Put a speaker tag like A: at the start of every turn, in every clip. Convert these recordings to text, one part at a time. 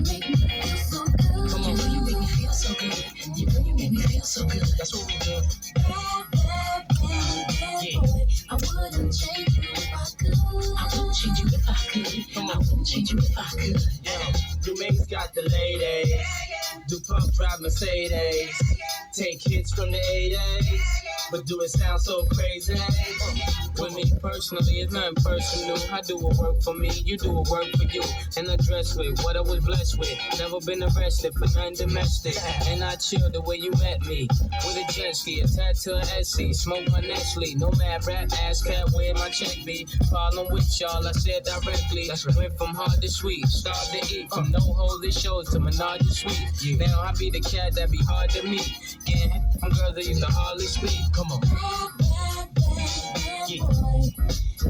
A: make me feel so good.
B: Come on.
A: You know you make me feel so good. You know you make me feel so good.
B: That's what we do.
A: Bad boy. I wouldn't change you if I could. I wouldn't change you if I could.
B: Come
A: I
B: on.
A: wouldn't change you if I could.
B: Yeah. Dumane's got the ladies. Do pump drive Mercedes. Take hits from the 80s. But do it sound so crazy? With me personally, it's nothing personal. I do what work for me, you do what work for you. And I dress with what I was blessed with. Never been arrested for nothing domestic. And I chill the way you met me. With a jet ski, attached to an SC. Smoke my Nestle. No mad rap, ass cat, where my check be. Problem with y'all, I said directly. Went from hard to sweet. Starved to eat. From no hold this shows to Menage a Suite. Now I be the cat that be hard to meet. Getting hit from girls that used to hardly speak. Come on.
A: Bad boy.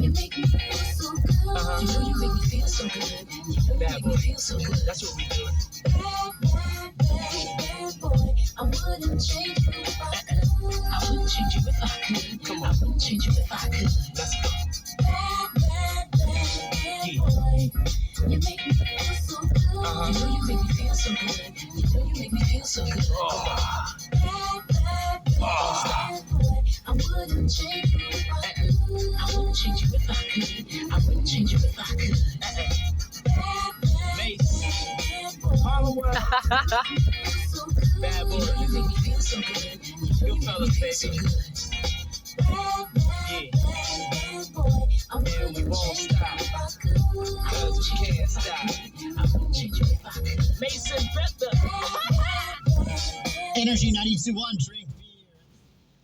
A: You make me feel so good. You know you make me feel so good. You know you
B: Bad
A: make
B: boy.
A: me feel so good.
B: That's what we do.
A: Bad boy. I wouldn't change you if I could. I wouldn't change you if I could.
B: Come
A: I
B: on.
A: wouldn't change you if I could.
B: Let's go.
A: Bad boy. You make me feel so good. You know you make me feel so good. You know you make me feel so good.
B: Oh.
A: Bad boy. I wouldn't change you if I could. I wouldn't change you if I could. I wouldn't change you if I could.
B: Mace. Harlem World. Bad boy.
A: You make me feel so good.
B: Good fellas, baby. Yeah. And we won't stop. Cause we can't stop. Mason Bethel.
C: Energy 92.1, drink beer.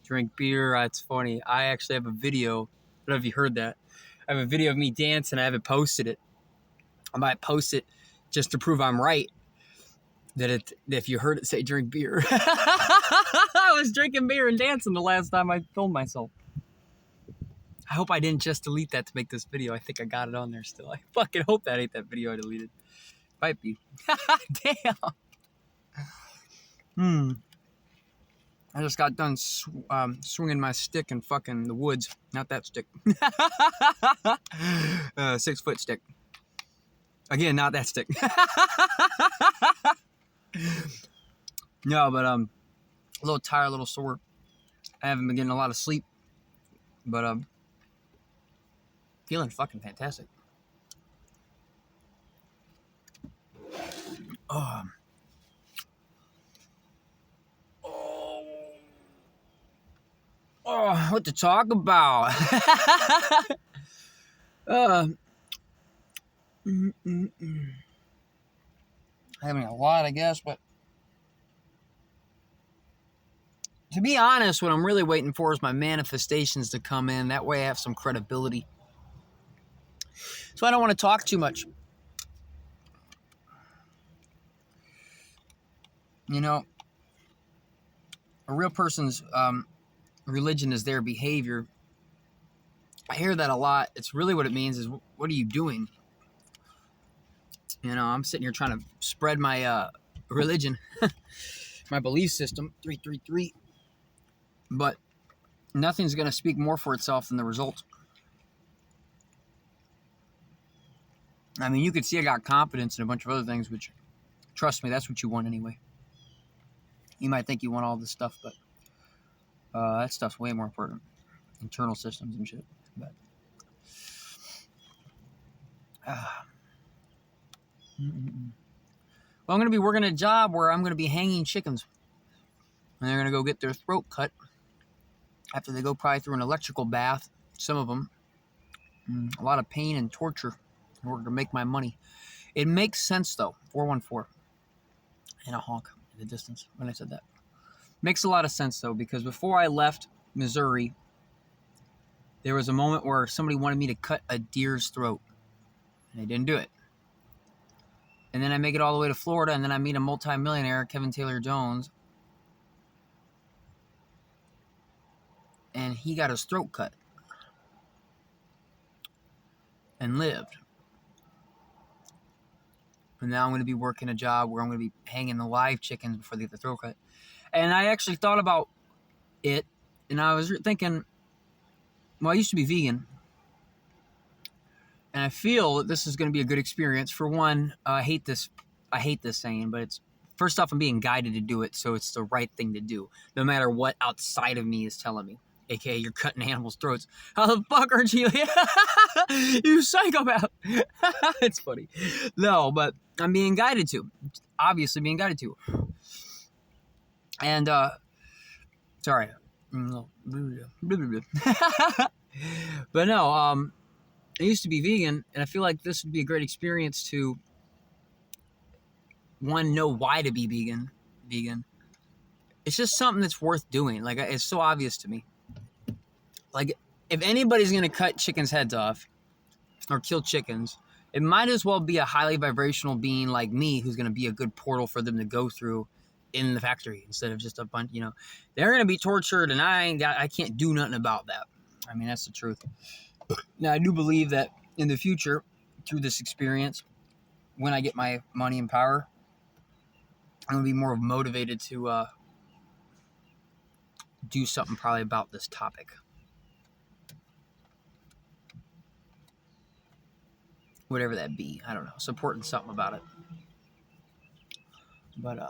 D: Drink beer. It's funny. I actually have a video. I don't know if you heard that. I have a video of me dancing. I haven't posted it. I might post it just to prove I'm right. That if you heard it say drink beer. I was drinking beer and dancing the last time I filmed myself. I hope I didn't just delete that to make this video. I think I got it on there still. I fucking hope that ain't that video I deleted. Might be. Damn. I just got done swinging my stick in fucking the woods. Not that stick. 6 foot stick. Again, not that stick. No, but a little tired, a little sore. I haven't been getting a lot of sleep, but feeling fucking fantastic. Oh, what to talk about? Having a lot, I guess, but to be honest, what I'm really waiting for is my manifestations to come in. That way I have some credibility. So I don't want to talk too much. You know, a real person's religion is their behavior. I hear that a lot. It's really what it means is, what are you doing? You know, I'm sitting here trying to spread my religion, my belief system, 333. But nothing's going to speak more for itself than the results. I mean, you could see I got confidence in a bunch of other things, which, trust me, that's what you want anyway. You might think you want all this stuff, but that stuff's way more important. Internal systems and shit. But well, I'm going to be working a job where I'm going to be hanging chickens. And they're going to go get their throat cut after they go probably through an electrical bath. Some of them. A lot of pain and torture in order to make my money. It makes sense, though. 414. And a honk in the distance when I said that. Makes a lot of sense, though, because before I left Missouri, there was a moment where somebody wanted me to cut a deer's throat. And they didn't do it. And then I make it all the way to Florida, and then I meet a multimillionaire, Kevin Taylor Jones. And he got his throat cut. And lived. And now I'm going to be working a job where I'm going to be hanging the live chickens before they get the throat cut. And I actually thought about it, and I was thinking, well, I used to be vegan. And I feel that this is going to be a good experience. For one, I hate this I hate this saying, but it's, first off, I'm being guided to do it, so it's the right thing to do, no matter what outside of me is telling me. AKA, you're cutting animals' throats. How the fuck aren't you? You psychopath. It's funny. No, but I'm being guided to. Obviously being guided to. And, sorry. But no, I used to be vegan, and I feel like this would be a great experience to, one, know why to be vegan. It's just something that's worth doing. Like, it's so obvious to me. Like, if anybody's going to cut chickens' heads off or kill chickens, it might as well be a highly vibrational being like me who's going to be a good portal for them to go through in the factory instead of just a bunch, you know. They're going to be tortured, and I can't do nothing about that. I mean, that's the truth. Now, I do believe that in the future, through this experience, when I get my money and power, I'm going to be more motivated to do something probably about this topic. Whatever that be. I don't know. Supporting something about it. But,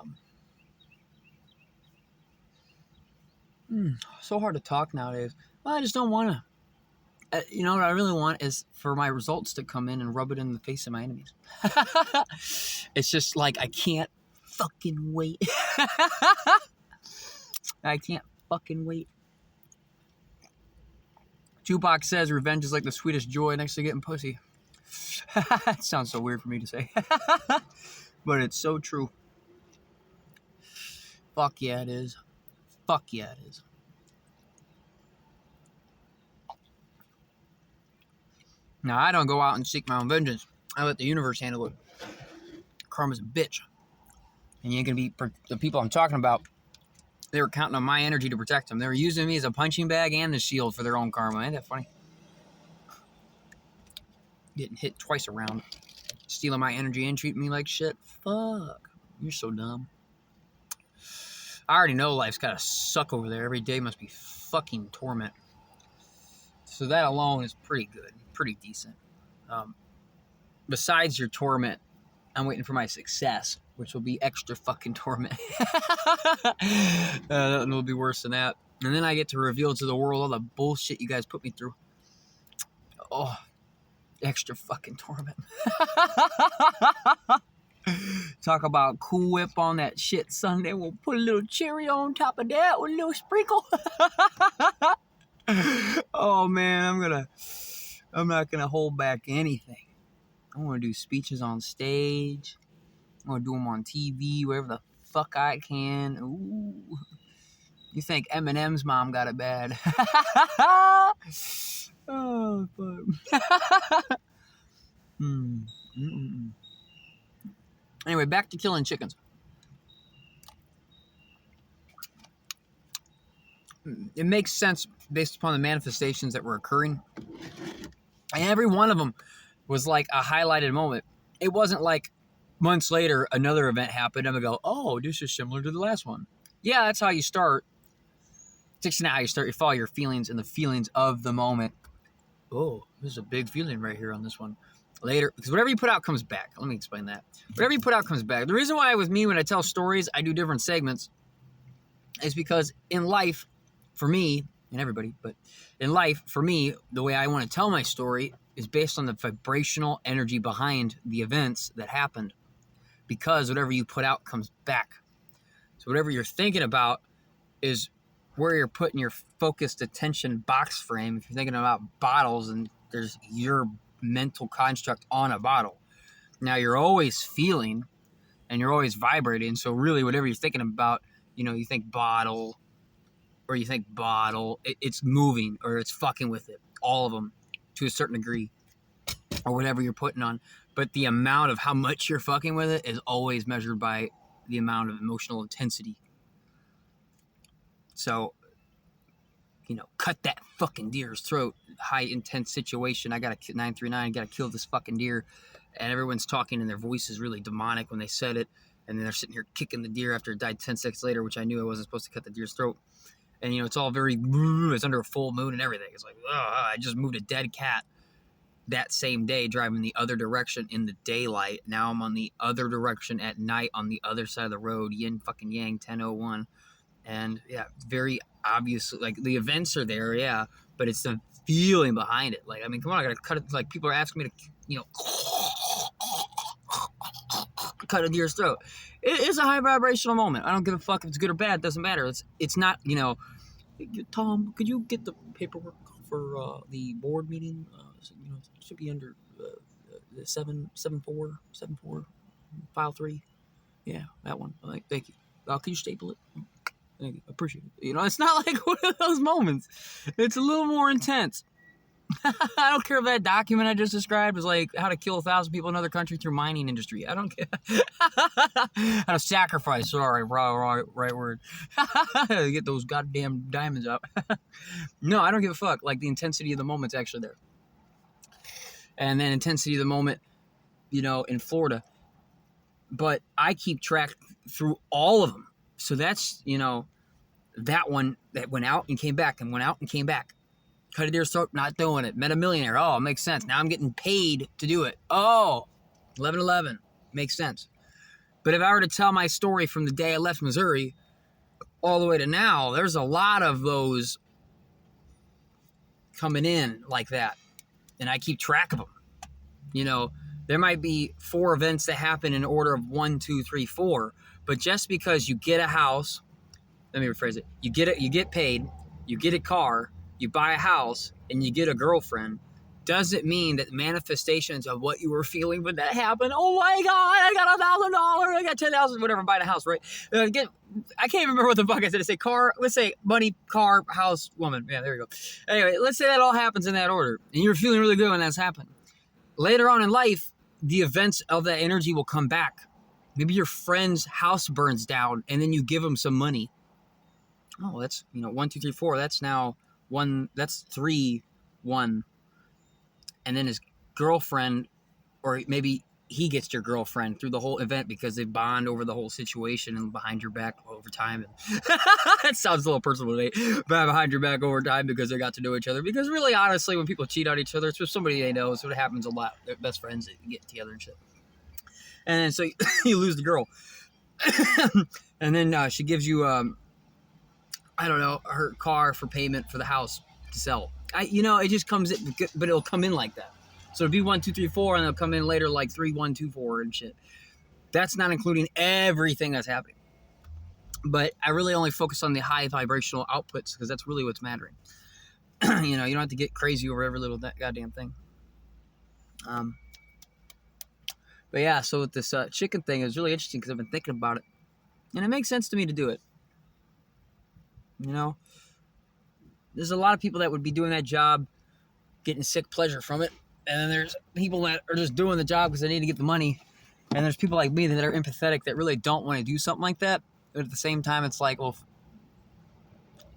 D: so hard to talk nowadays. Well, I just don't want to. You know what I really want is for my results to come in and rub it in the face of my enemies. It's just like, I can't fucking wait. I can't fucking wait. Tupac says revenge is like the sweetest joy next to getting pussy. It sounds so weird for me to say. But it's so true. Fuck yeah, it is. Fuck yeah, it is. Now, I don't go out and seek my own vengeance. I let the universe handle it. Karma's a bitch. And you ain't gonna be, the people I'm talking about, they were counting on my energy to protect them. They were using me as a punching bag and the shield for their own karma. Ain't that funny? Getting hit twice around. Stealing my energy and treating me like shit. Fuck. You're so dumb. I already know life's gotta suck over there. Every day must be fucking torment. So that alone is pretty good. Pretty decent. Besides your torment, I'm waiting for my success, which will be extra fucking torment. Nothing will be worse than that. And then I get to reveal to the world all the bullshit you guys put me through. Oh, extra fucking torment. Talk about Cool Whip on that shit Sunday. We'll put a little cherry on top of that with a little sprinkle. Oh man, I'm not gonna hold back anything. I want to do speeches on stage. I want to do them on TV, wherever the fuck I can. Ooh. You think Eminem's mom got it bad? Oh, fuck. Anyway, back to killing chickens. It makes sense based upon the manifestations that were occurring. And every one of them was like a highlighted moment. It wasn't like months later, another event happened, and I go, oh, this is similar to the last one. Yeah, that's how you start. It's not how you start. You follow your feelings and the feelings of the moment. Oh, there's a big feeling right here on this one. Later, because whatever you put out comes back. Let me explain that. Whatever you put out comes back. The reason why with me, when I tell stories, I do different segments is because in life, for me, and everybody, but in life, for me, the way I want to tell my story is based on the vibrational energy behind the events that happened. Because whatever you put out comes back. So whatever you're thinking about is where you're putting your focused attention box frame. If you're thinking about bottles and there's your mental construct on a bottle. Now you're always feeling and you're always vibrating. So really whatever you're thinking about, you know, you think bottle or you think bottle, it's moving or it's fucking with it. All of them to a certain degree or whatever you're putting on. But the amount of how much you're fucking with it is always measured by the amount of emotional intensity. So, you know, cut that fucking deer's throat. High intense situation. I got to 939. Got to kill this fucking deer, and everyone's talking, and their voice is really demonic when they said it. And then they're sitting here kicking the deer after it died 10 seconds later, which I knew I wasn't supposed to cut the deer's throat. And you know, it's all very. It's under a full moon and everything. It's like, I just moved a dead cat. that same day driving the other direction in the daylight. Now I'm on the other direction at night on the other side of the road, yin fucking yang 1001. And yeah, very obviously, like, the events are there, yeah, but it's the feeling behind it. Like, I mean, come on, I gotta cut it. Like, people are asking me to, you know, cut a deer's throat. It is a high vibrational moment. I don't give a fuck if it's good or bad. It doesn't matter. It's not, you know, Tom, could you get the paperwork for the board meeting? You know, it should be under the 774 file 3. Yeah, that one. All right, thank you. Can you staple it? Thank you. I appreciate it. You know, it's not like one of those moments. It's a little more intense. I don't care if that document I just described is like how to kill 1,000 people in another country through mining industry. I don't care. How to sacrifice. Sorry, right word. Get those goddamn diamonds up. No, I don't give a fuck. Like, the intensity of the moment's actually there. And then intensity of the moment, you know, in Florida. But I keep track through all of them. So that's, you know, that one that went out and came back and went out and came back. Cut a deer's throat, not doing it. Met a millionaire. Oh, it makes sense. Now I'm getting paid to do it. Oh, 11/11. Makes sense. But if I were to tell my story from the day I left Missouri all the way to now, there's a lot of those coming in like that. And I keep track of them. You know, there might be 4 events that happen in order of 1, 2, 3, 4. But just because you get a house, let me rephrase it. You get paid, you get a car, you buy a house, and you get a girlfriend, doesn't mean that manifestations of what you were feeling when that happened. Oh my God, I got $1,000, I got 10,000, whatever, buying a house, right? I can't even remember what the fuck I said. I say car, let's say money, car, house, woman. Yeah, there you go. Anyway, let's say that all happens in that order, and you're feeling really good when that's happened. Later on in life, the events of that energy will come back. Maybe your friend's house burns down, and then you give them some money. Oh, that's, 1, 2, 3, 4. That's now 1. That's 3, 1. And then his girlfriend, or maybe he gets your girlfriend through the whole event because they bond over the whole situation and behind your back over time. That sounds a little personal to me, but behind your back over time because they got to know each other. Because really, honestly, when people cheat on each other, it's with somebody they know. So it happens a lot. They're best friends that get together and shit. And then so you lose the girl. And then she gives you, I don't know, her car for payment for the house to sell. It just comes in, but it'll come in like that. So it'll be 1, 2, 3, 4, and it'll come in later like 3, 1, 2, 4 and shit. That's not including everything that's happening. But I really only focus on the high vibrational outputs because that's really what's mattering. You don't have to get crazy over every little goddamn thing. But yeah, so with this chicken thing, it was really interesting because I've been thinking about it. And it makes sense to me to do it. There's a lot of people that would be doing that job, getting sick pleasure from it. And then there's people that are just doing the job because they need to get the money. And there's people like me that are empathetic that really don't want to do something like that. But at the same time, it's like, well,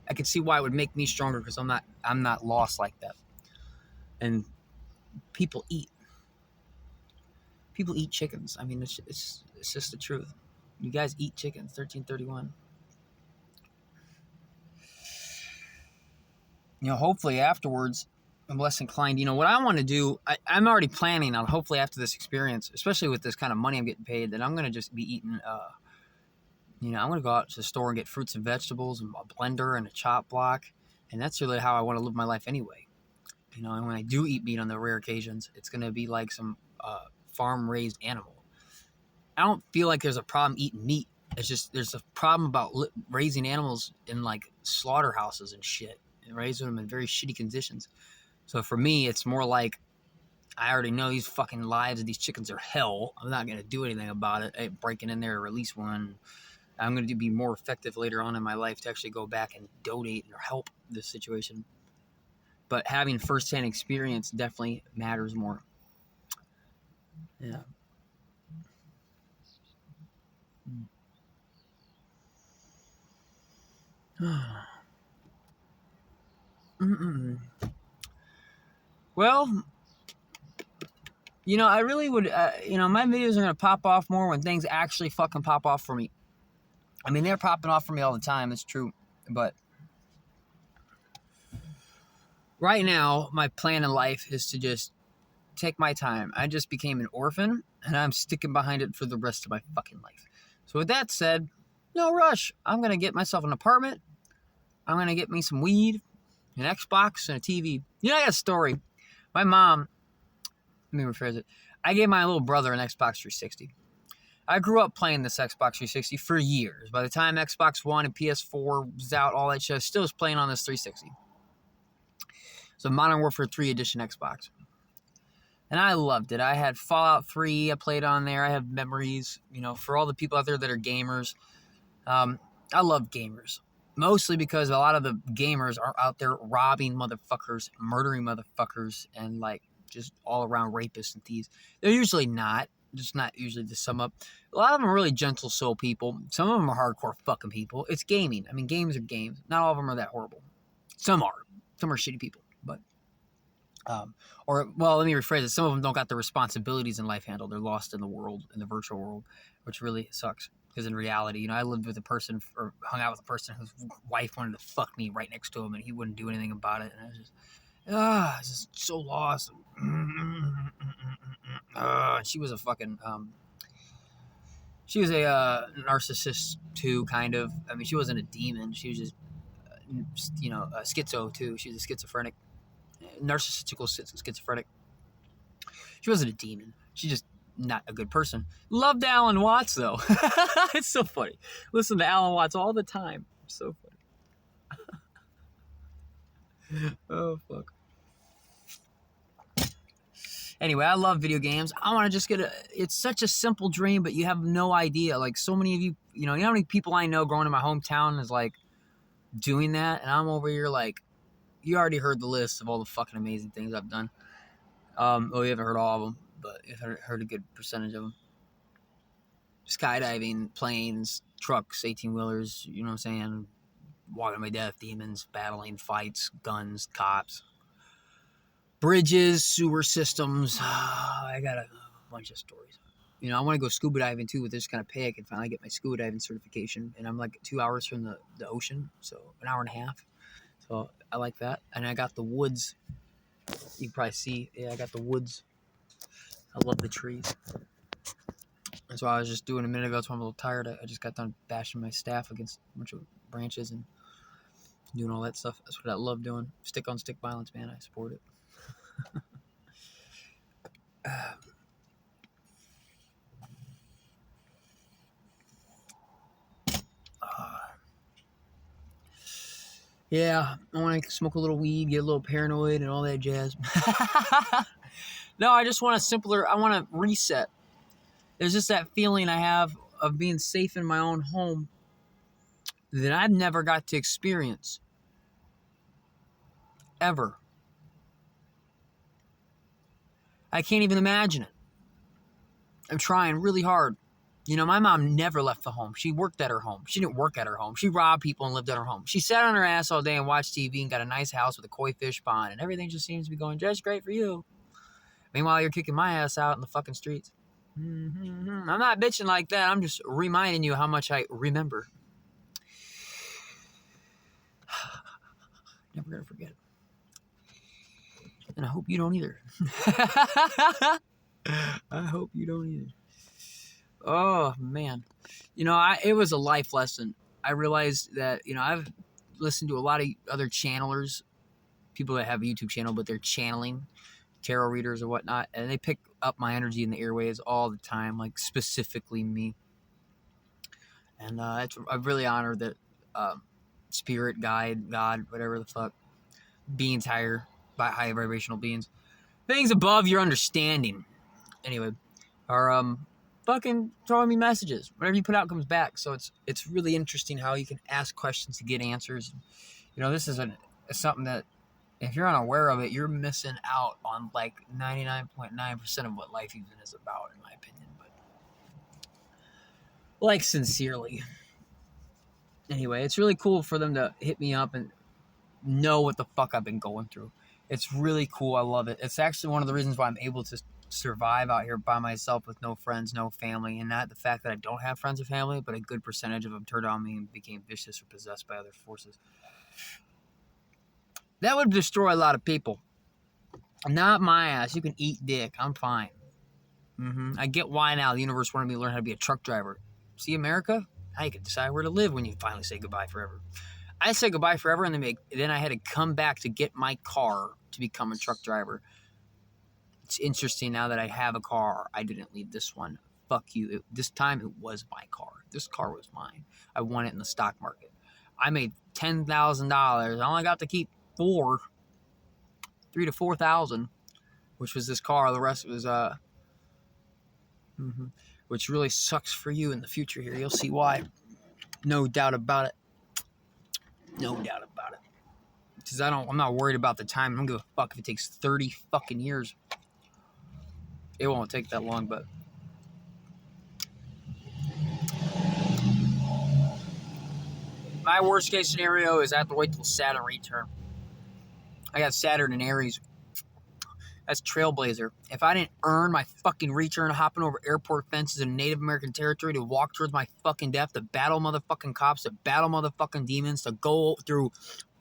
D: I can see why it would make me stronger because I'm not lost like that. And people eat chickens. I mean, it's just the truth. You guys eat chickens. 1331. Hopefully afterwards, I'm less inclined. What I want to do, I'm already planning on, hopefully after this experience, especially with this kind of money I'm getting paid, that I'm going to just be eating, I'm going to go out to the store and get fruits and vegetables and a blender and a chop block. And that's really how I want to live my life anyway. And when I do eat meat on the rare occasions, it's going to be like some farm-raised animal. I don't feel like there's a problem eating meat. It's just there's a problem about raising animals in like slaughterhouses and shit. And raising them in very shitty conditions. So for me, it's more like I already know these fucking lives of these chickens are hell. I'm not going to do anything about it. Hey, breaking in there to release one. I'm going to be more effective later on in my life to actually go back and donate or help this situation. But having firsthand experience definitely matters more. Yeah. Well, I really would, my videos are going to pop off more when things actually fucking pop off for me. I mean, they're popping off for me all the time, it's true. But right now, my plan in life is to just take my time. I just became an orphan, and I'm sticking behind it for the rest of my fucking life. So with that said, no rush. I'm going to get myself an apartment. I'm going to get me some weed, an Xbox, and a TV. You know, I got a story. My mom, let me rephrase it. I gave my little brother an Xbox 360. I grew up playing this Xbox 360 for years. By the time Xbox One and PS4 was out, all that shit, I still was playing on this 360. So Modern Warfare 3 Edition Xbox. And I loved it. I had Fallout 3 I played on there. I have memories, you know, for all the people out there that are gamers. I love gamers. Mostly because a lot of the gamers are out there robbing motherfuckers, murdering motherfuckers, and like just all around rapists and thieves. They're usually not. Just not usually to sum up. A lot of them are really gentle soul people. Some of them are hardcore fucking people. It's gaming. I mean, games are games. Not all of them are that horrible. Some are. Some are shitty people. But, let me rephrase it. Some of them don't got the responsibilities in life handled. They're lost in the world, in the virtual world, which really sucks. Because in reality, you know, I lived with a person, or hung out with a person whose wife wanted to fuck me right next to him, and he wouldn't do anything about it. And I was just so lost. She was a fucking, she was a narcissist too, kind of. I mean, she wasn't a demon. She was just, schizo too. She was a schizophrenic, narcissistical schizophrenic. She wasn't a demon. She just not a good person. Loved Alan Watts though. It's so funny. Listen to Alan Watts all the time. So funny. Oh fuck. Anyway, I love video games. I want to just it's such a simple dream, but you have no idea. Like so many of you, you know how many people I know growing in my hometown is like doing that, and I'm over here like, you already heard the list of all the fucking amazing things I've done. You haven't heard all of them, but you've heard a good percentage of them. Skydiving, planes, trucks, 18-wheelers, you know what I'm saying? Walking by death, demons, battling, fights, guns, cops. Bridges, sewer systems. I got a bunch of stories. You know, I want to go scuba diving too with this kind of pay. I can finally get my scuba diving certification. And I'm like 2 hours from the ocean, so an hour and a half. So I like that. And I got the woods. You can probably see. Yeah, I got the woods. I love the trees. That's what I was just doing a minute ago. So I'm a little tired. I just got done bashing my staff against a bunch of branches and doing all that stuff. That's what I love doing. Stick on stick violence, man. I support it. Yeah, I want to smoke a little weed, get a little paranoid and all that jazz. No, I just want I want to reset. There's just that feeling I have of being safe in my own home that I've never got to experience. Ever. I can't even imagine it. I'm trying really hard. You know, my mom never left the home. She worked at her home. She didn't work at her home. She robbed people and lived at her home. She sat on her ass all day and watched TV and got a nice house with a koi fish pond, and everything just seems to be going just great for you. Meanwhile, you're kicking my ass out in the fucking streets. I'm not bitching like that. I'm just reminding you how much I remember. Never gonna forget it. And I hope you don't either. I hope you don't either. Oh, man. You know, it was a life lesson. I realized that, you know, I've listened to a lot of other channelers, people that have a YouTube channel, but they're channeling tarot readers or whatnot, and they pick up my energy in the airwaves all the time, like specifically me. And I'm really honored that spirit, guide, God, whatever the fuck, beings higher, by high vibrational beings, things above your understanding, anyway, are fucking throwing me messages. Whatever you put out comes back. So it's really interesting how you can ask questions to get answers. You know, this is something that if you're unaware of it, you're missing out on like 99.9% of what life even is about, in my opinion. But like, sincerely. Anyway, it's really cool for them to hit me up and know what the fuck I've been going through. It's really cool. I love it. It's actually one of the reasons why I'm able to survive out here by myself with no friends, no family, and not the fact that I don't have friends or family, but a good percentage of them turned on me and became vicious or possessed by other forces. That would destroy a lot of people. Not my ass. You can eat dick. I'm fine. I get why now the universe wanted me to learn how to be a truck driver. See, America? Now you can decide where to live when you finally say goodbye forever. I said goodbye forever, and then I had to come back to get my car to become a truck driver. It's interesting now that I have a car. I didn't leave this one. Fuck you. This time it was my car. This car was mine. I won it in the stock market. I made $10,000. I only got to keep $3,000 to $4,000, which was this car. The rest was which really sucks for you in the future here. You'll see why. No doubt about it. No doubt about it. Because I'm not worried about the time. I don't give a fuck if it takes 30 fucking years. It won't take that long, but my worst case scenario is I have to wait till Saturn return. I got Saturn and Aries. That's Trailblazer. If I didn't earn my fucking return hopping over airport fences in Native American territory to walk towards my fucking death, to battle motherfucking cops, to battle motherfucking demons, to go through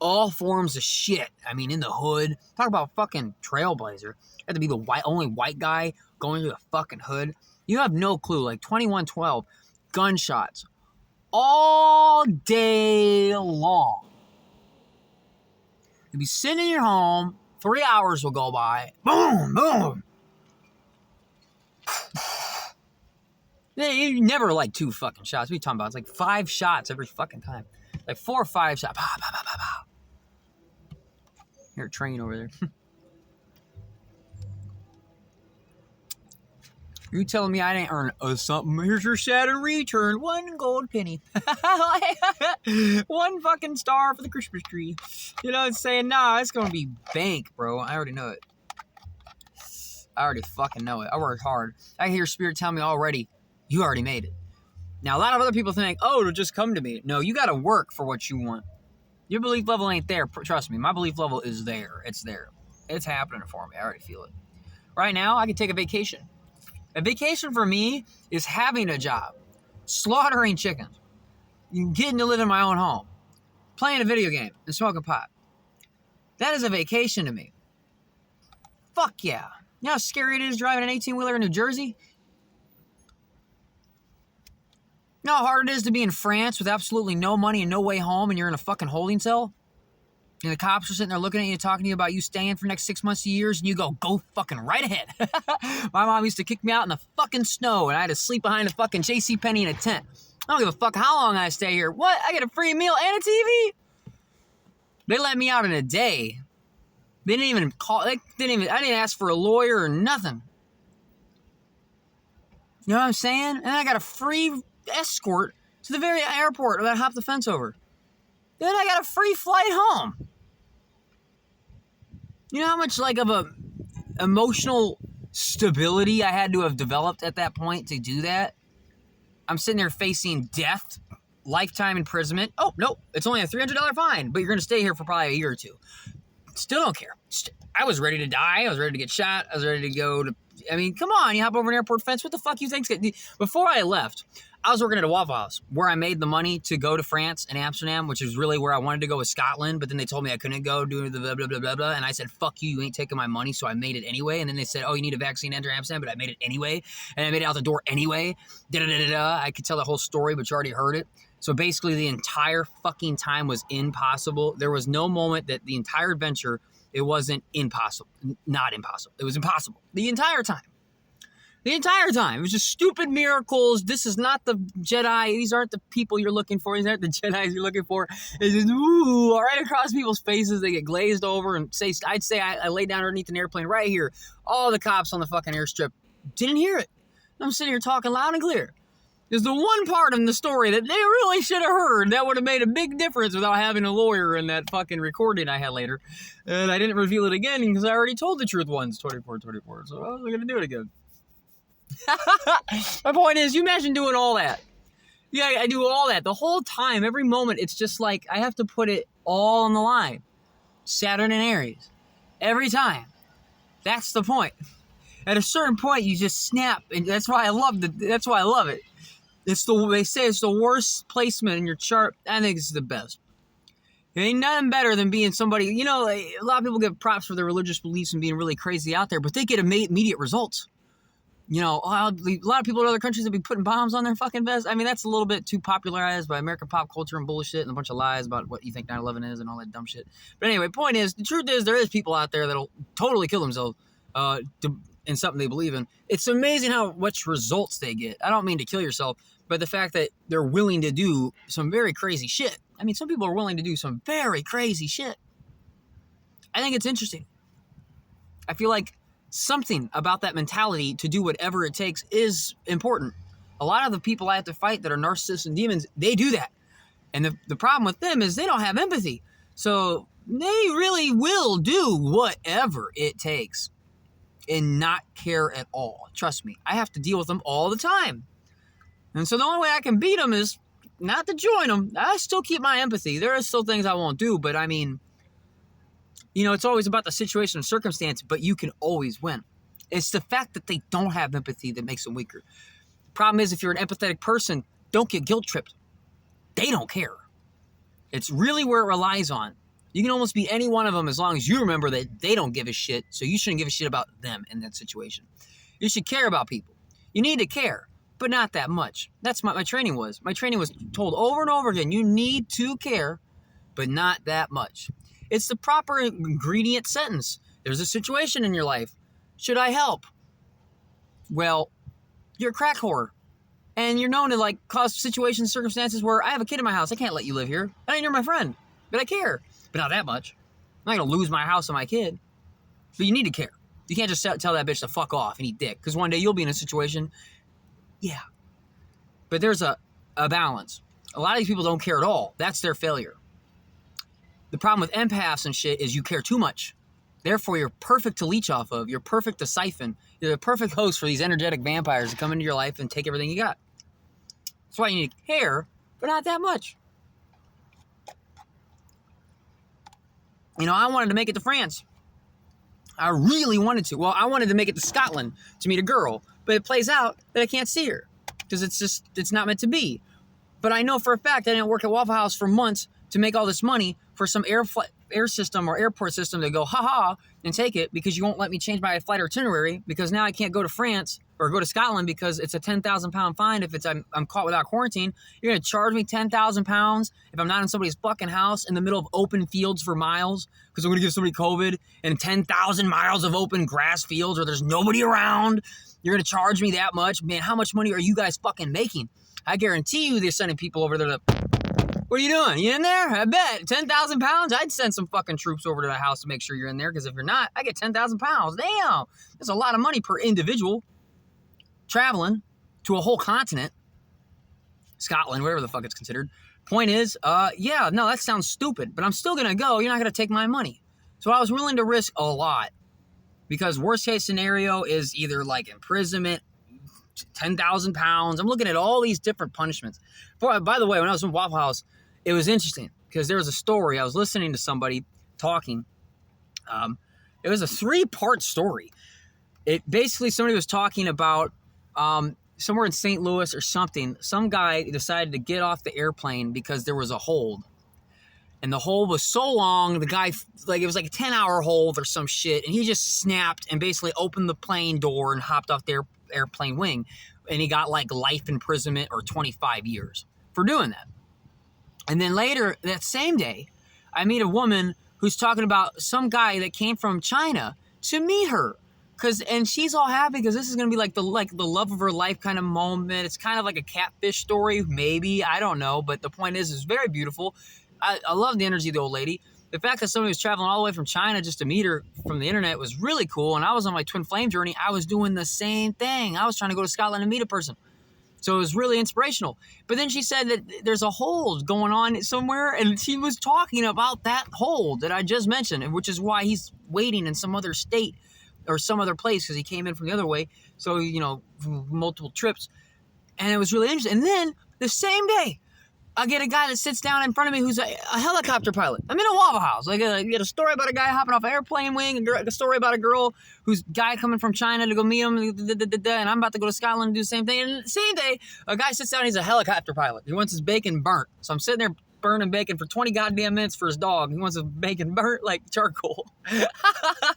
D: all forms of shit. I mean, in the hood. Talk about fucking Trailblazer. I had to be the only white guy going through the fucking hood. You have no clue. Like 2112, gunshots all day long. You'll be sitting in your home. 3 hours will go by. Boom, boom. You never like 2 fucking shots. What are you talking about? It's like 5 shots every fucking time. Like 4 or 5 shots. Pow, pow, pow, pow, pow. Hear a train over there. You telling me I didn't earn something? Here's your Saturn return. 1 gold penny. 1 fucking star for the Christmas tree. You know, it's saying, nah, it's going to be bank, bro. I already know it. I already fucking know it. I worked hard. I hear Spirit tell me already, you already made it. Now, a lot of other people think, oh, it'll just come to me. No, you got to work for what you want. Your belief level ain't there. Trust me, my belief level is there. It's there. It's happening for me. I already feel it. Right now, I can take a vacation. A vacation for me is having a job, slaughtering chickens, getting to live in my own home, playing a video game, and smoking pot. That is a vacation to me. Fuck yeah. You know how scary it is driving an 18-wheeler in New Jersey? You know how hard it is to be in France with absolutely no money and no way home, and you're in a fucking holding cell? And the cops are sitting there looking at you, talking to you about you staying for the next 6 months to years, and you go fucking right ahead. My mom used to kick me out in the fucking snow, and I had to sleep behind a fucking JCPenney in a tent. I don't give a fuck how long I stay here. What? I get a free meal and a TV? They let me out in a day. They didn't even call. I didn't ask for a lawyer or nothing. You know what I'm saying? And I got a free escort to the very airport that I hopped the fence over. Then I got a free flight home. You know how much like of a emotional stability I had to have developed at that point to do that? I'm sitting there facing death, lifetime imprisonment. Oh, no, it's only a $300 fine, but you're going to stay here for probably a year or 2. Still don't care. I was ready to die. I was ready to get shot. I was ready to go to... I mean, come on, you hop over an airport fence. What the fuck you think's gonna... Before I left, I was working at a Waffle House where I made the money to go to France and Amsterdam, which is really where I wanted to go with Scotland, but then they told me I couldn't go due to the blah, blah, blah, blah, blah, and I said, fuck you ain't taking my money, so I made it anyway, and then they said, oh, you need a vaccine to enter Amsterdam, but I made it anyway, and I made it out the door anyway, da-da-da-da-da. I could tell the whole story, but you already heard it. So basically the entire fucking time was impossible. There was no moment that the entire adventure, it wasn't impossible. Not impossible. It was impossible. The entire time. The entire time. It was just stupid miracles. This is not the Jedi. These aren't the people you're looking for. These aren't the Jedis you're looking for. It's just, ooh, right across people's faces. They get glazed over and say, I'd say I lay down underneath an airplane right here. All the cops on the fucking airstrip didn't hear it. I'm sitting here talking loud and clear. There's the one part in the story that they really should have heard. That would have made a big difference without having a lawyer in that fucking recording I had later. And I didn't reveal it again because I already told the truth once, 24. So I was going to do it again. My point is, you imagine doing all that. Yeah, I do all that. The whole time, every moment, it's just like I have to put it all on the line. Saturn and Aries. Every time. That's the point. At a certain point, you just snap. And that's why I love it. They say it's the worst placement in your chart. I think it's the best. It ain't nothing better than being somebody, you know, like, a lot of people give props for their religious beliefs and being really crazy out there, but they get immediate results. You know, a lot of people in other countries will be putting bombs on their fucking vests. I mean, that's a little bit too popularized by American pop culture and bullshit and a bunch of lies about what you think 9/11 is and all that dumb shit. But anyway, point is, the truth is there is people out there that'll totally kill themselves in something they believe in. It's amazing how much results they get. I don't mean to kill yourself, but the fact that they're willing to do some very crazy shit. I mean, some people are willing to do some very crazy shit. I think it's interesting. I feel like something about that mentality to do whatever it takes is important. A lot of the people I have to fight that are narcissists and demons, they do that. And the problem with them is they don't have empathy. So they really will do whatever it takes and not care at all. Trust me, I have to deal with them all the time. And so the only way I can beat them is not to join them. I still keep my empathy. There are still things I won't do, but I mean, you know, it's always about the situation and circumstance, but you can always win. It's the fact that they don't have empathy that makes them weaker. The problem is, if you're an empathetic person, don't get guilt-tripped. They don't care. It's really where it relies on. You can almost be any one of them as long as you remember that they don't give a shit, so you shouldn't give a shit about them in that situation. You should care about people. You need to care, but not that much. That's what my training was. My training was told over and over again, you need to care, but not that much. It's the proper ingredient sentence. There's a situation in your life. Should I help? Well, you're a crack whore. And you're known to like cause situations, circumstances where I have a kid in my house. I can't let you live here. I mean, you're my friend, but I care. But not that much. I'm not going to lose my house and my kid. But you need to care. You can't just tell that bitch to fuck off and eat dick. Because one day you'll be in a situation. Yeah. But there's a balance. A lot of these people don't care at all. That's their failure. The problem with empaths and shit is you care too much. Therefore, you're perfect to leech off of. You're perfect to siphon. You're the perfect host for these energetic vampires to come into your life and take everything you got. That's why you need to care, but not that much. You know, I wanted to make it to France. I really wanted to. Well, I wanted to make it to Scotland to meet a girl, but it plays out that I can't see her because it's not meant to be. But I know for a fact I didn't work at Waffle House for months to make all this money for some air system or airport system to go ha and take it because you won't let me change my flight itinerary because now I can't go to France or go to Scotland because it's a 10,000 pound fine if I'm caught without quarantine. You're going to charge me 10,000 pounds if I'm not in somebody's fucking house in the middle of open fields for miles because I'm going to give somebody COVID and 10,000 miles of open grass fields where there's nobody around. You're going to charge me that much? Man, how much money are you guys fucking making? I guarantee you they're sending people over there to... What are you doing? You in there? I bet. 10,000 pounds? I'd send some fucking troops over to the house to make sure you're in there, because if you're not, I get 10,000 pounds. Damn. That's a lot of money per individual. Traveling to a whole continent. Scotland, whatever the fuck it's considered. Point is, yeah, no, that sounds stupid, but I'm still going to go. You're not going to take my money. So I was willing to risk a lot, because worst case scenario is either like imprisonment, 10,000 pounds. I'm looking at all these different punishments. By the way, when I was in Waffle House, it was interesting because there was a story. I was listening to somebody talking. It was a 3-part story. It basically, somebody was talking about somewhere in St. Louis or something. Some guy decided to get off the airplane because there was a hold. And the hold was so long, the guy, like, it was like a 10-hour hold or some shit. And he just snapped and basically opened the plane door and hopped off the airplane wing. And he got like life imprisonment or 25 years for doing that. And then later that same day, I meet a woman who's talking about some guy that came from China to meet her. And she's all happy because this is going to be like the love of her life kind of moment. It's kind of like a catfish story, maybe. I don't know. But the point is, it's very beautiful. I love the energy of the old lady. The fact that somebody was traveling all the way from China just to meet her from the internet was really cool. And I was on my twin flame journey. I was doing the same thing. I was trying to go to Scotland and meet a person. So it was really inspirational. But then she said that there's a hold going on somewhere. And she was talking about that hold that I just mentioned, which is why he's waiting in some other state or some other place because he came in from the other way. So, you know, multiple trips. And it was really interesting. And then the same day, I get a guy that sits down in front of me who's a helicopter pilot. I'm in a Waffle House. I get a story about a guy hopping off an airplane wing, a story about a girl who's guy coming from China to go meet him, and I'm about to go to Scotland and do the same thing. And the same day, a guy sits down, he's a helicopter pilot. He wants his bacon burnt. So I'm sitting there burning bacon for 20 goddamn minutes for his dog. He wants his bacon burnt like charcoal.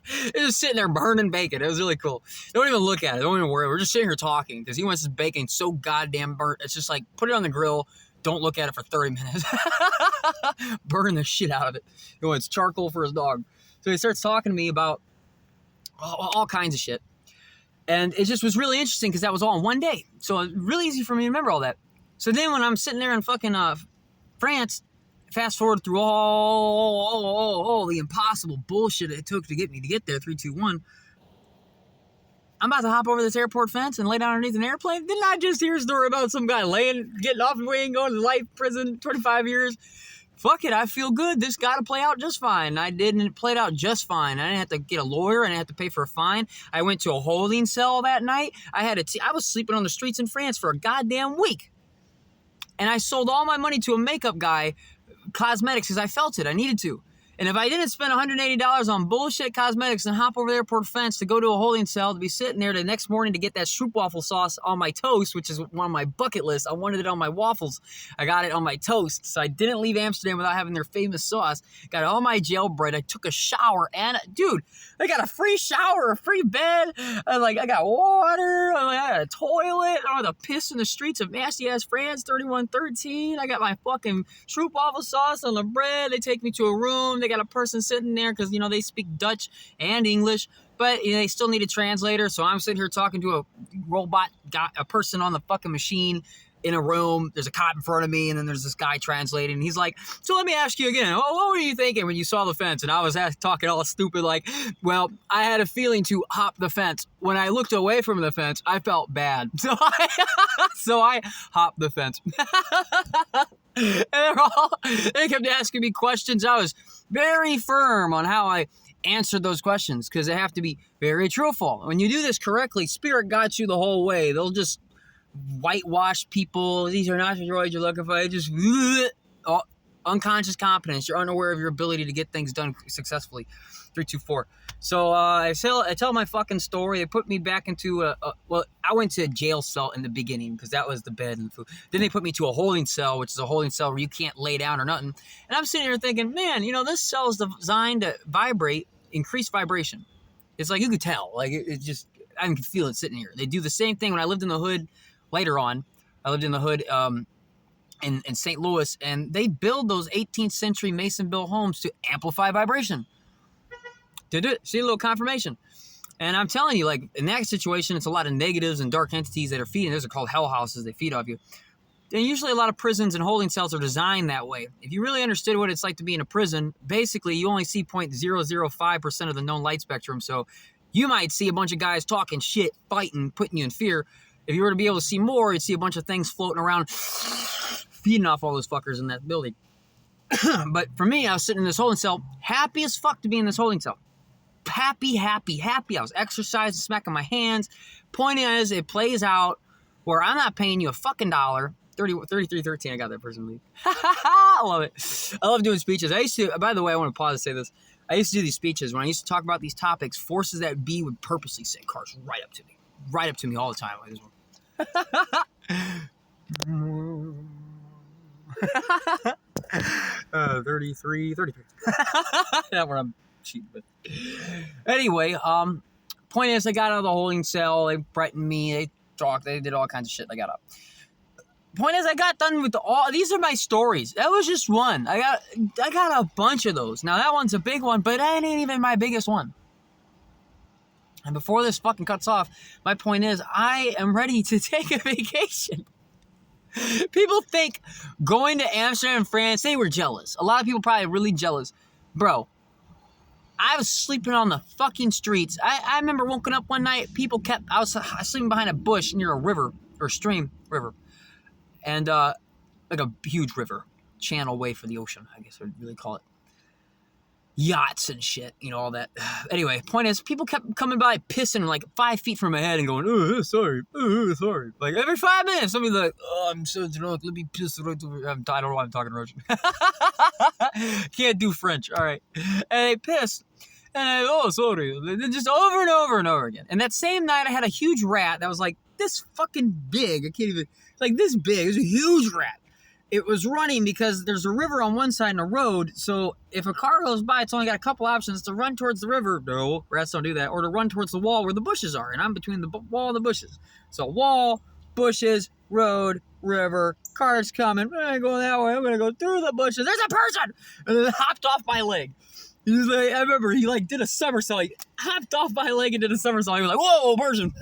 D: He's just sitting there burning bacon. It was really cool. Don't even look at it. Don't even worry. We're just sitting here talking because he wants his bacon so goddamn burnt. It's just like, put it on the grill. Don't look at it for 30 minutes. Burn the shit out of it. He wants charcoal for his dog. So he starts talking to me about all kinds of shit. And it just was really interesting because that was all in one day. So it was really easy for me to remember all that. So then when I'm sitting there in fucking France, fast forward through all the impossible bullshit it took to get me to get there, 3, 2, 1. I'm about to hop over this airport fence and lay down underneath an airplane. Didn't I just hear a story about some guy getting off the wing, going to life prison, 25 years? Fuck it, I feel good. This got to play out just fine. I didn't. It played out just fine. I didn't have to get a lawyer. I didn't have to pay for a fine. I went to a holding cell that night. I was sleeping on the streets in France for a goddamn week. And I sold all my money to a makeup guy, cosmetics, because I felt it. I needed to. And if I didn't spend $180 on bullshit cosmetics and hop over the airport fence to go to a holding cell to be sitting there the next morning to get that stroopwafel sauce on my toast, which is one of my bucket lists. I wanted it on my waffles. I got it on my toast. So I didn't leave Amsterdam without having their famous sauce. Got all my gel bread. I took a shower. And, dude, I got a free shower, a free bed. I got water. I got a toilet. I don't have to piss in the streets of nasty-ass France, 3113. I got my fucking stroopwafel sauce on the bread. They take me to a room. They got a person sitting there because, they speak Dutch and English, but they still need a translator. So I'm sitting here talking to a robot guy, a person on the fucking machine in a room. There's a cot in front of me, and then there's this guy translating. And he's like, so let me ask you again, what were you thinking when you saw the fence? And I was talking all stupid like, well, I had a feeling to hop the fence. When I looked away from the fence, I felt bad. So I hopped the fence. And they kept asking me questions. I was very firm on how I answered those questions because they have to be very truthful. When you do this correctly, Spirit got you the whole way. They'll just whitewash people. These are not the droids you're looking for. Just unconscious competence. You're unaware of your ability to get things done successfully. 3, 2, 4. So I tell my fucking story. They put me back into I went to a jail cell in the beginning because that was the bed and the food. Then they put me to a holding cell, which is a holding cell where you can't lay down or nothing. And I'm sitting here thinking, man, this cell is designed to vibrate, increase vibration. It's like you could tell. Like it just, I can feel it sitting here. They do the same thing when I lived in the hood later on. I lived in the hood in St. Louis, and they build those 18th century Mason-built homes to amplify vibration. Did it? See a little confirmation. And I'm telling you, like, in that situation, it's a lot of negatives and dark entities that are feeding. Those are called hell houses. They feed off you. And usually a lot of prisons and holding cells are designed that way. If you really understood what it's like to be in a prison, basically you only see 0.005% of the known light spectrum. So you might see a bunch of guys talking shit, fighting, putting you in fear. If you were to be able to see more, you'd see a bunch of things floating around, feeding off all those fuckers in that building. But for me, I was sitting in this holding cell, happy as fuck to be in this holding cell. Happy. I was exercising, smacking my hands. Point is, it plays out where I'm not paying you a fucking dollar. 3313, I got that person leave. I love it. I love doing speeches. I used to, by the way, I want to pause and say this. I used to do these speeches. When I used to talk about these topics, forces that be would purposely send cars right up to me all the time. Like this one. 33. That's what I'm cheating with. Anyway, point is, I got out of the holding cell. They threatened me. They talked. They did all kinds of shit. I got up. Point is, I got done with these are my stories. That was just one. I got a bunch of those. Now, that one's a big one, but that ain't even my biggest one. And before this fucking cuts off, my point is, I am ready to take a vacation. People think going to Amsterdam, France, they were jealous. A lot of people probably really jealous. Bro, I was sleeping on the fucking streets. I remember waking up one night, I was sleeping behind a bush near a river, or stream, river. And, like a huge river, channel way for the ocean, I guess I'd really call it. Yachts and shit, all that. Anyway, point is, people kept coming by pissing like 5 feet from my head and going, oh, sorry. Like every 5 minutes, somebody's like, oh, I'm so drunk, let me piss right over. I don't know why I'm talking Russian. Can't do French, all right. And they pissed. And sorry. Just over and over and over again. And that same night, I had a huge rat that was like this fucking big. I can't even, like this big. It was a huge rat. it was running because there's a river on one side and a road. So if a car goes by, it's only got a couple options: to run towards the river. No, rats don't do that. Or to run towards the wall where the bushes are. And I'm between the wall and the bushes. So wall, bushes, road, river, cars coming. I'm going that way. I'm going to go through the bushes. There's a person! And then hopped off my leg. He's like, I remember he like did a somersault. He hopped off my leg and did a somersault. He was like, whoa, person.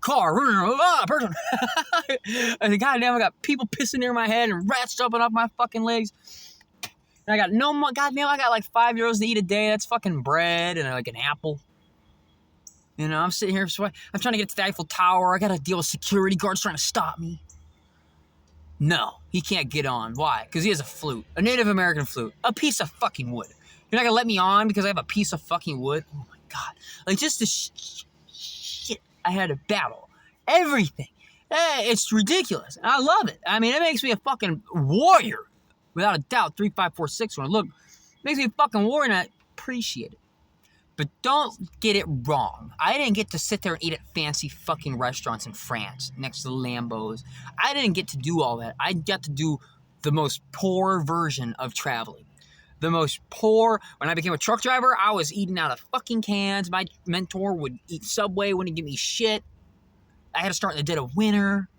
D: Car, person. And goddamn, I got people pissing near my head and rats jumping off my fucking legs. And I got no more, goddamn, I got like €5 to eat a day. That's fucking bread and like an apple. You know, I'm sitting here, I'm trying to get to the Eiffel Tower. I got to deal with security guards trying to stop me. No, he can't get on. Why? Because he has a flute. A Native American flute. A piece of fucking wood. You're not going to let me on because I have a piece of fucking wood? Oh my God. Like just the shit I had to battle. Everything. It's ridiculous. I love it. I mean, it makes me a fucking warrior. Without a doubt. 3, 5, 4, 6 when I look. It makes me a fucking warrior and I appreciate it. But don't get it wrong. I didn't get to sit there and eat at fancy fucking restaurants in France next to the Lambos. I didn't get to do all that. I got to do the most poor version of traveling. The most poor. When I became a truck driver, I was eating out of fucking cans. My mentor would eat Subway, wouldn't give me shit. I had to start in the dead of winter.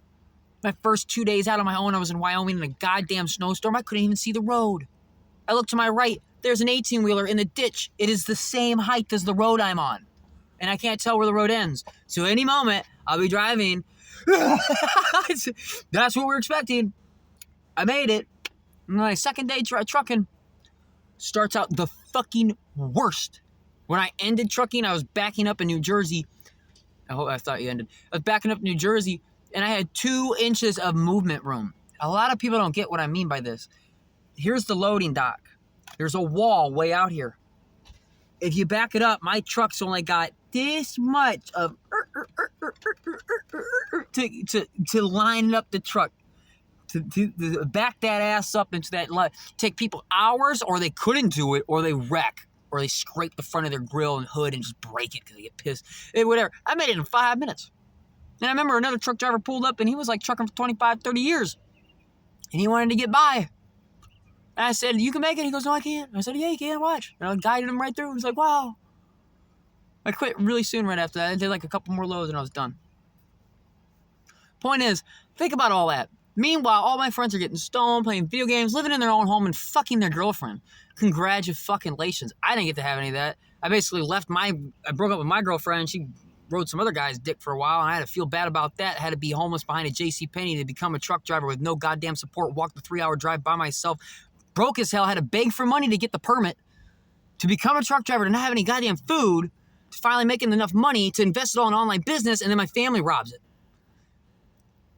D: My first 2 days out on my own, I was in Wyoming in a goddamn snowstorm. I couldn't even see the road. I looked to my right. There's an 18-wheeler in the ditch. It is the same height as the road I'm on. And I can't tell where the road ends. So any moment, I'll be driving. That's what we're expecting. I made it. My second day trucking starts out the fucking worst. When I ended trucking, I was backing up in New Jersey. I thought you ended. I was backing up in New Jersey, and I had 2 inches of movement room. A lot of people don't get what I mean by this. Here's the loading dock. There's a wall way out here. If you back it up, my truck's only got this much of to line up the truck. To back that ass up into that line. Take people hours, or they couldn't do it, or they wreck, or they scrape the front of their grill and hood and just break it because they get pissed. Whatever. I made it in 5 minutes. And I remember another truck driver pulled up, and he was like trucking for 25, 30 years. And he wanted to get by. And I said, you can make it. He goes, no, I can't. I said, yeah, you can. Watch. And I guided him right through. He was like, wow. I quit really soon right after that. I did like a couple more loads and I was done. Point is, think about all that. Meanwhile, all my friends are getting stoned, playing video games, living in their own home, and fucking their girlfriend. Congratulations. I didn't get to have any of that. I basically I broke up with my girlfriend. She rode some other guy's dick for a while, and I had to feel bad about that. I had to be homeless behind a JCPenney to become a truck driver with no goddamn support, walk the 3-hour drive by myself. Broke as hell, had to beg for money to get the permit to become a truck driver, to not have any goddamn food, to finally making enough money to invest it all in online business, and then my family robs it.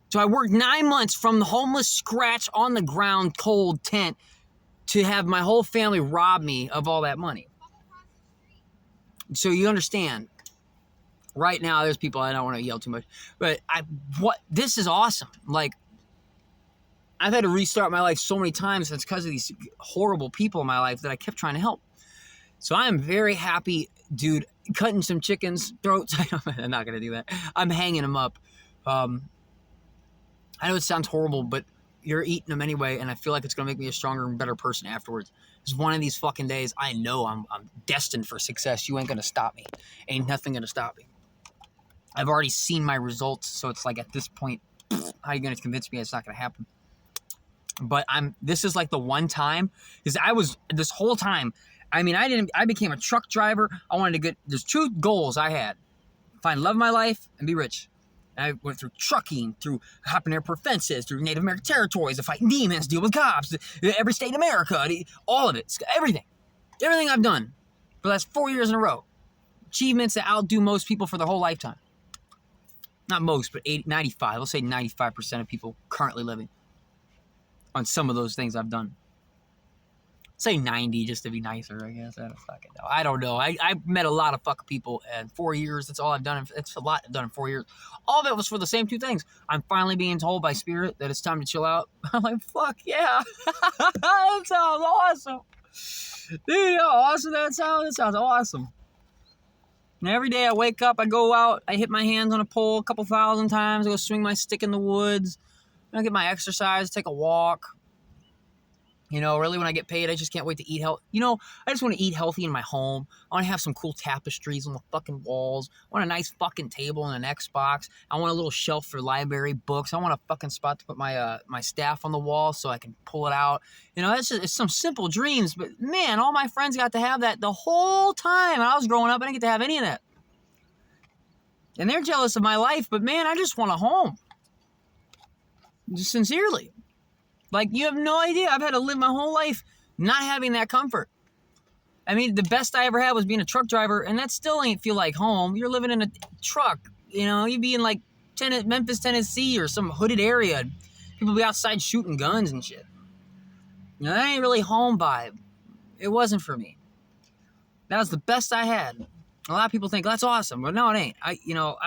D: So I worked 9 months from the homeless scratch on the ground, cold tent, to have my whole family rob me of all that money. So you understand, right now there's people, I don't want to yell too much, but this is awesome. Like, I've had to restart my life so many times. That's because of these horrible people in my life that I kept trying to help. So I am very happy, dude, cutting some chickens' throats. I'm not going to do that. I'm hanging them up. I know it sounds horrible, but you're eating them anyway, and I feel like it's going to make me a stronger and better person afterwards. It's one of these fucking days. I know I'm destined for success. You ain't going to stop me. Ain't nothing going to stop me. I've already seen my results, so it's like at this point, how are you going to convince me it's not going to happen? But this is like the one time, because I was, this whole time, I mean, I became a truck driver. I wanted to there's 2 goals I had. Find love of my life and be rich. And I went through trucking, through hopping airport fences, through Native American territories, to fight demons, deal with cops, every state in America, all of it, everything. Everything I've done for the last 4 years in a row. Achievements that outdo most people for their whole lifetime. Not most, but 95. Let's say 95% of people currently living on some of those things I've done. Say 90 just to be nicer, I guess. I don't know. I met a lot of fucking people in 4 years. That's all I've done. It's a lot I've done in 4 years. All of it was for the same 2 things. I'm finally being told by Spirit that it's time to chill out. I'm like, fuck yeah. That sounds awesome. Dude, how awesome that sounds. That sounds awesome. And every day I wake up, I go out, I hit my hands on a pole a couple thousand times, I go swing my stick in the woods. I get my exercise, take a walk. You know, really when I get paid, I just can't wait to eat healthy. You know, I just want to eat healthy in my home. I want to have some cool tapestries on the fucking walls. I want a nice fucking table and an Xbox. I want a little shelf for library books. I want a fucking spot to put my my staff on the wall so I can pull it out. You know, it's some simple dreams. But man, all my friends got to have that the whole time. And I was growing up, I didn't get to have any of that. And they're jealous of my life. But man, I just want a home. Just sincerely. Like, you have no idea. I've had to live my whole life not having that comfort. I mean, the best I ever had was being a truck driver, and that still ain't feel like home. You're living in a truck, you know. You'd be in, like, Memphis, Tennessee, or some hooded area. People be outside shooting guns and shit. You know, that ain't really home vibe. It wasn't for me. That was the best I had. A lot of people think, that's awesome, but no, it ain't. I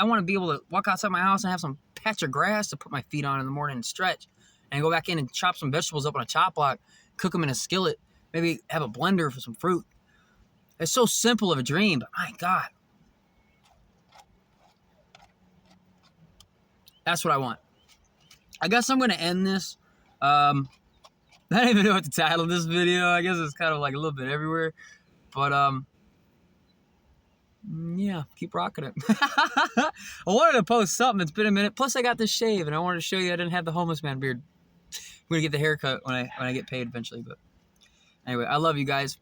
D: want to be able to walk outside my house and have some patch of grass to put my feet on in the morning and stretch. And go back in and chop some vegetables up on a chop block, cook them in a skillet, maybe have a blender for some fruit. It's so simple of a dream, but my God. That's what I want. I guess I'm going to end this. I don't even know what to title this video. I guess it's kind of like a little bit everywhere. But, yeah, keep rocking it. I wanted to post something. It's been a minute. Plus, I got this shave, and I wanted to show you I didn't have the homeless man beard. I'm going to get the haircut when I get paid eventually. But anyway, I love you guys.